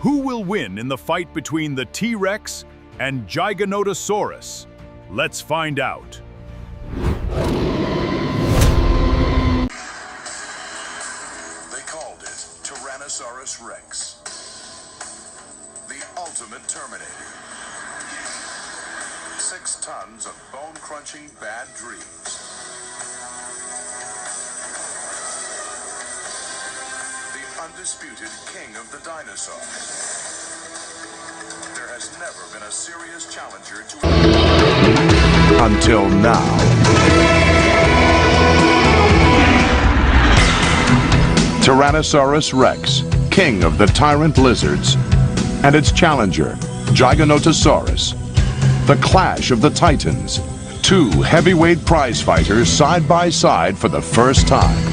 Who will win in the fight between the T-Rex and Giganotosaurus? Let's find out. They called it Tyrannosaurus Rex, the ultimate Terminator. 6 tons of bone-crunching bad dreams. The undisputed king of the dinosaurs. There has never been a serious challenger to... Until now. Tyrannosaurus Rex, king of the tyrant lizards, and its challenger, Giganotosaurus. The clash of the titans. 2 heavyweight prize fighters side by side for the first time.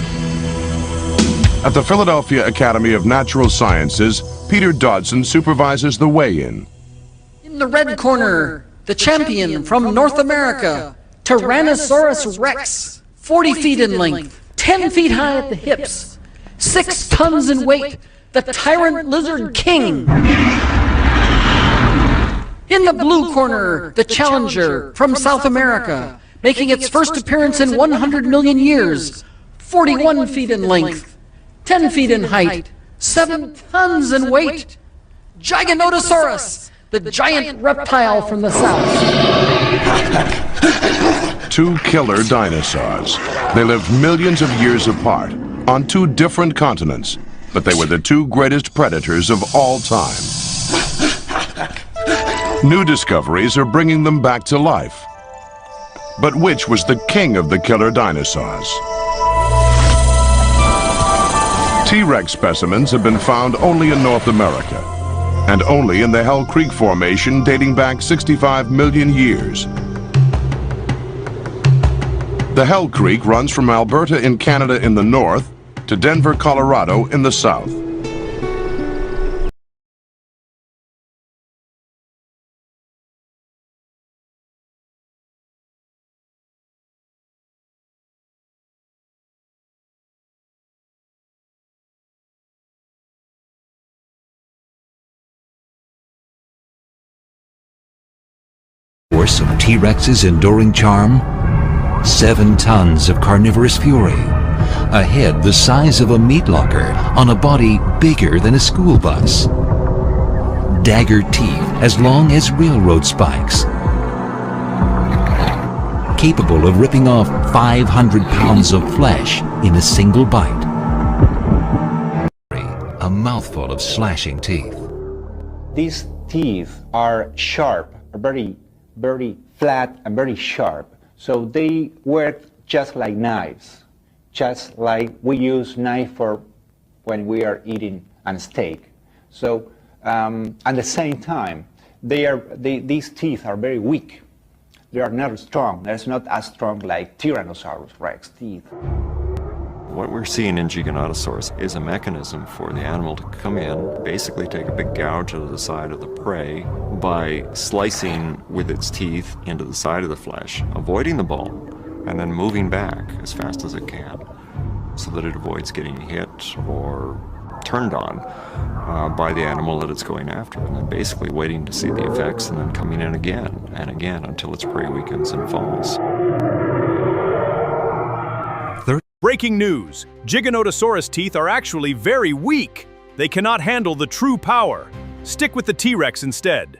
At the Philadelphia Academy of Natural Sciences, Peter Dodson supervises the weigh-in. In the red corner, the champion from North America, Tyrannosaurus Rex, 40 feet in length, 10 feet high at the hips, 6 tons in weight, the tyrant lizard king. In the blue corner, the challenger from South America, making its first appearance in 100 million years, 41 feet in length, 10 feet in height, 7 tons in weight, Giganotosaurus, the giant reptile from the south. 2 killer dinosaurs. They lived millions of years apart, on 2 different continents, but they were the 2 greatest predators of all time. New discoveries are bringing them back to life. But which was the king of the killer dinosaurs? T-Rex specimens have been found only in North America, and only in the Hell Creek Formation dating back 65 million years. The Hell Creek runs from Alberta in Canada in the north to Denver, Colorado in the south. Source of T-Rex's enduring charm? 7 tons of carnivorous fury, a head the size of a meat locker on a body bigger than a school bus, dagger teeth as long as railroad spikes, capable of ripping off 500 pounds of flesh in a single bite, a mouthful of slashing teeth. These teeth are sharp, very flat and very sharp. So they work just like knives, just like we use knife for when we are eating a steak. So at the same time, these teeth are very weak. They are not strong. They're not as strong like Tyrannosaurus Rex teeth. What we're seeing in Giganotosaurus is a mechanism for the animal to come in, basically take a big gouge out of the side of the prey by slicing with its teeth into the side of the flesh, avoiding the bone, and then moving back as fast as it can so that it avoids getting hit or turned on by the animal that it's going after, and then basically waiting to see the effects and then coming in again and again until its prey weakens and falls. Breaking news! Giganotosaurus teeth are actually very weak. They cannot handle the true power. Stick with the T-Rex instead.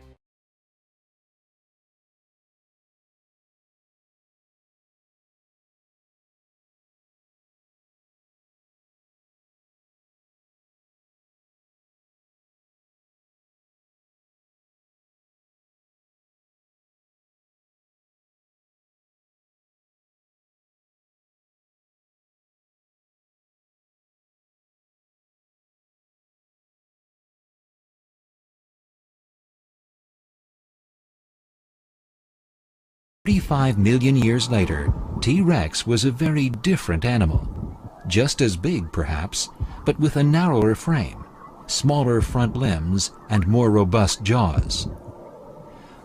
$35 million years later, T-Rex was a very different animal. Just as big, perhaps, but with a narrower frame, smaller front limbs, and more robust jaws.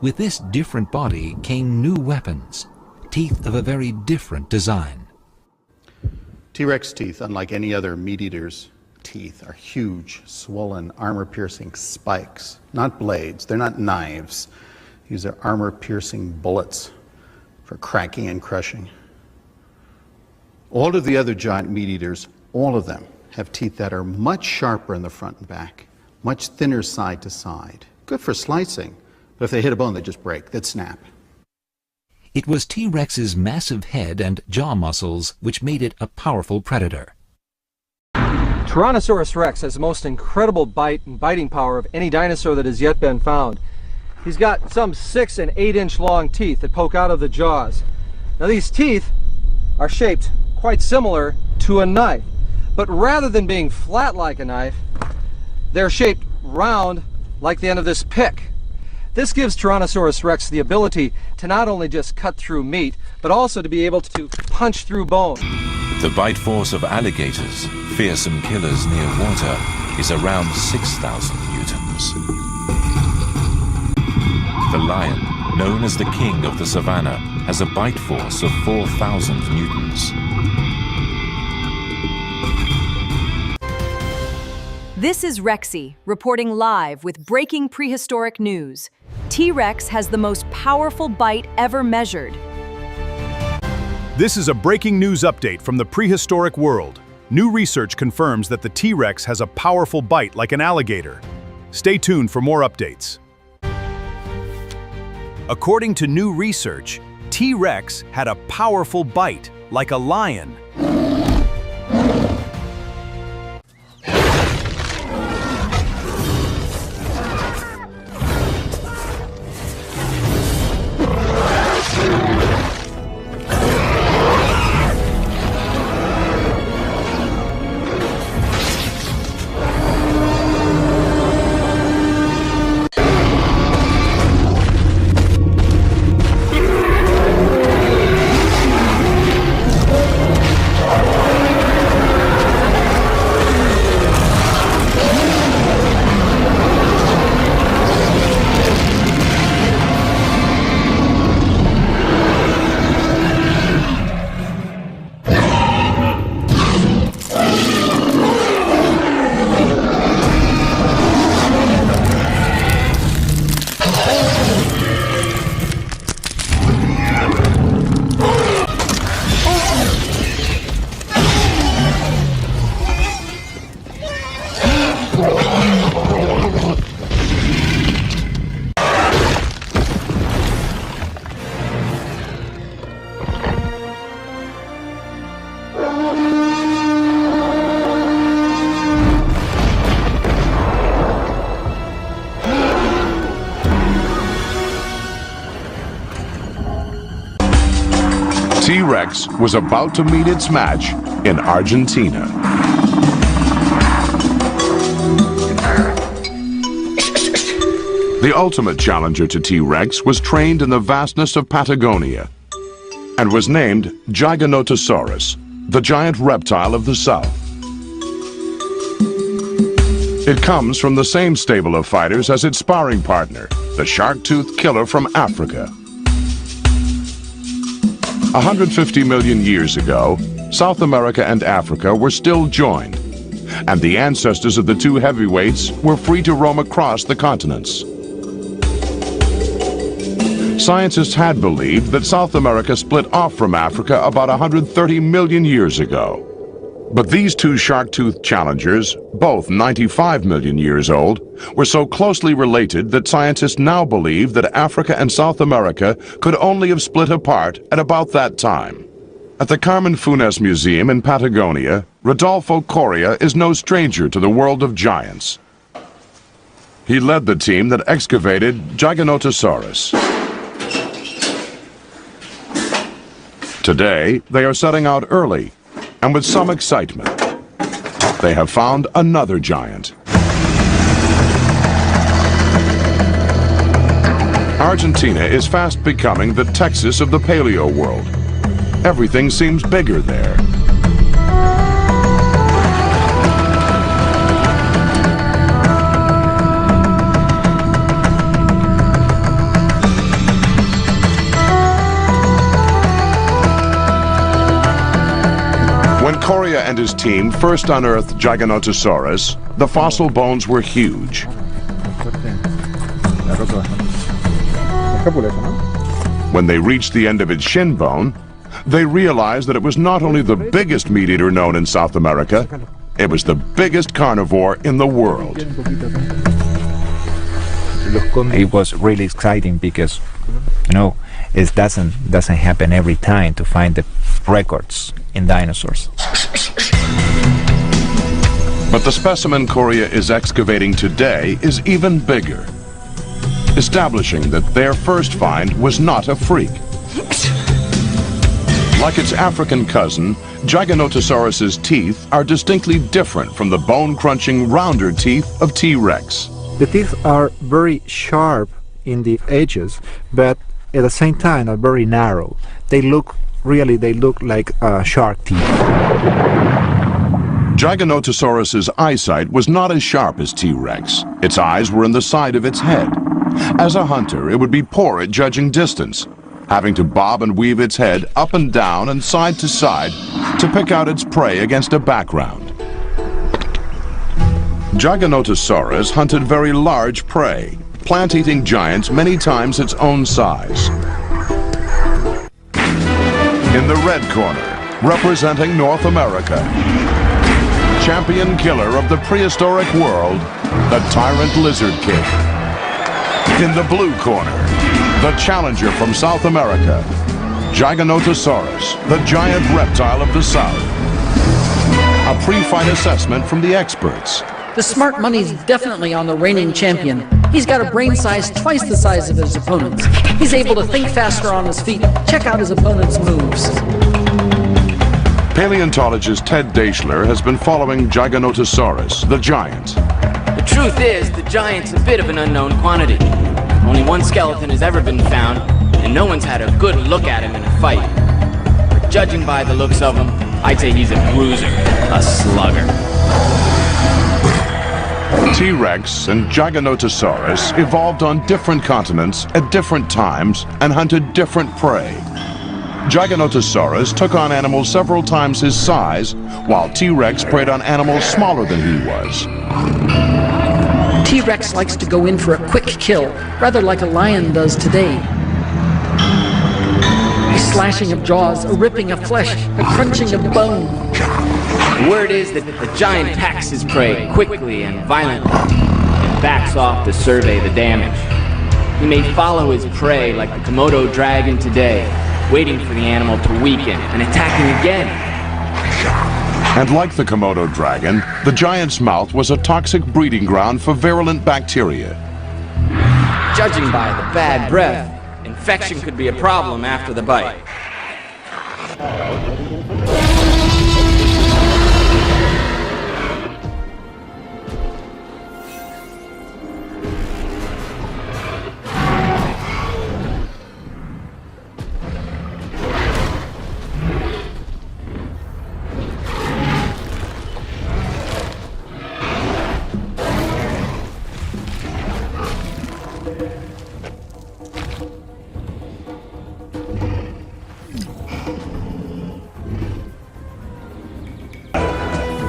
With this different body came new weapons, teeth of a very different design. T-Rex teeth, unlike any other meat eaters, teeth are huge, swollen, armor-piercing spikes, not blades. They're not knives. These are armor-piercing bullets for cracking and crushing. All of the other giant meat eaters, all of them, have teeth that are much sharper in the front and back, much thinner side to side. Good for slicing, but if they hit a bone, they just break. They'd snap. It was T-Rex's massive head and jaw muscles which made it a powerful predator. Tyrannosaurus rex has the most incredible bite and biting power of any dinosaur that has yet been found. He's got some 6 and 8 inch long teeth that poke out of the jaws. Now these teeth are shaped quite similar to a knife, but rather than being flat like a knife, they're shaped round like the end of this pick. This gives Tyrannosaurus rex the ability to not only just cut through meat, but also to be able to punch through bone. The bite force of alligators, fearsome killers near water, is around 6,000 newtons. The lion, known as the king of the savannah, has a bite force of 4,000 newtons. This is Rexy, reporting live with breaking prehistoric news. T-Rex has the most powerful bite ever measured. This is a breaking news update from the prehistoric world. New research confirms that the T-Rex has a powerful bite like an alligator. Stay tuned for more updates. According to new research, T-Rex had a powerful bite like a lion. T-Rex was about to meet its match in Argentina. The ultimate challenger to T-Rex was trained in the vastness of Patagonia and was named Giganotosaurus, the giant reptile of the south. It comes from the same stable of fighters as its sparring partner, the shark-toothed killer from Africa. 150 million years ago, South America and Africa were still joined, and the ancestors of the two heavyweights were free to roam across the continents. Scientists had believed that South America split off from Africa about 130 million years ago. But these two shark-toothed challengers, both 95 million years old, were so closely related that scientists now believe that Africa and South America could only have split apart at about that time. At the Carmen Funes Museum in Patagonia, Rodolfo Coria is no stranger to the world of giants. He led the team that excavated Giganotosaurus. Today, they are setting out early, and with some excitement. They have found another giant. Argentina is fast becoming the Texas of the paleo world. Everything seems bigger there. When Coria Coria and his team first unearthed Giganotosaurus, the fossil bones were huge. When they reached the end of its shin bone, they realized that it was not only the biggest meat eater known in South America, it was the biggest carnivore in the world. It was really exciting because, you know, it doesn't happen every time to find the records in dinosaurs. But the specimen Coria is excavating today is even bigger, establishing that their first find was not a freak. Like its African cousin, Giganotosaurus's teeth are distinctly different from the bone-crunching, rounder teeth of T-Rex. The teeth are very sharp in the edges, but at the same time are very narrow. They look like shark teeth. Giganotosaurus's eyesight was not as sharp as T-Rex. Its eyes were in the side of its head. As a hunter, it would be poor at judging distance, having to bob and weave its head up and down and side to side to pick out its prey against a background. Giganotosaurus hunted very large prey, plant-eating giants many times its own size. In the red corner, representing North America, champion killer of the prehistoric world, the tyrant lizard king. In the blue corner, the challenger from South America, Giganotosaurus, the giant reptile of the South. A pre-fight assessment from the experts. The smart money's definitely on the reigning champion. He's got a brain size twice the size of his opponent's. He's able to think faster on his feet, check out his opponent's moves. Paleontologist Ted Daischler has been following Giganotosaurus, the giant. The truth is, the giant's a bit of an unknown quantity. Only one skeleton has ever been found, and no one's had a good look at him in a fight. But judging by the looks of him, I'd say he's a bruiser, a slugger. T-Rex and Giganotosaurus evolved on different continents at different times and hunted different prey. Giganotosaurus took on animals several times his size, while T-Rex preyed on animals smaller than he was. T-Rex likes to go in for a quick kill, rather like a lion does today. A slashing of jaws, a ripping of flesh, a crunching of bone. The word is that the giant attacks his prey quickly and violently, and backs off to survey the damage. He may follow his prey like the Komodo dragon today, waiting for the animal to weaken and attacking again. And like the Komodo dragon, the giant's mouth was a toxic breeding ground for virulent bacteria. Judging by the bad breath, infection could be a problem after the bite.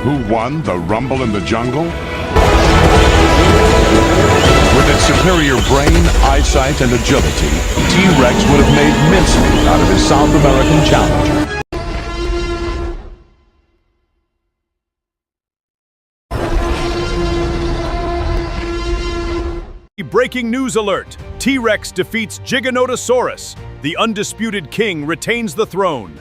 Who won the Rumble in the Jungle? With its superior brain, eyesight, and agility, T-Rex would have made mincemeat out of his South American challenger. Breaking news alert! T-Rex defeats Giganotosaurus. The undisputed king retains the throne.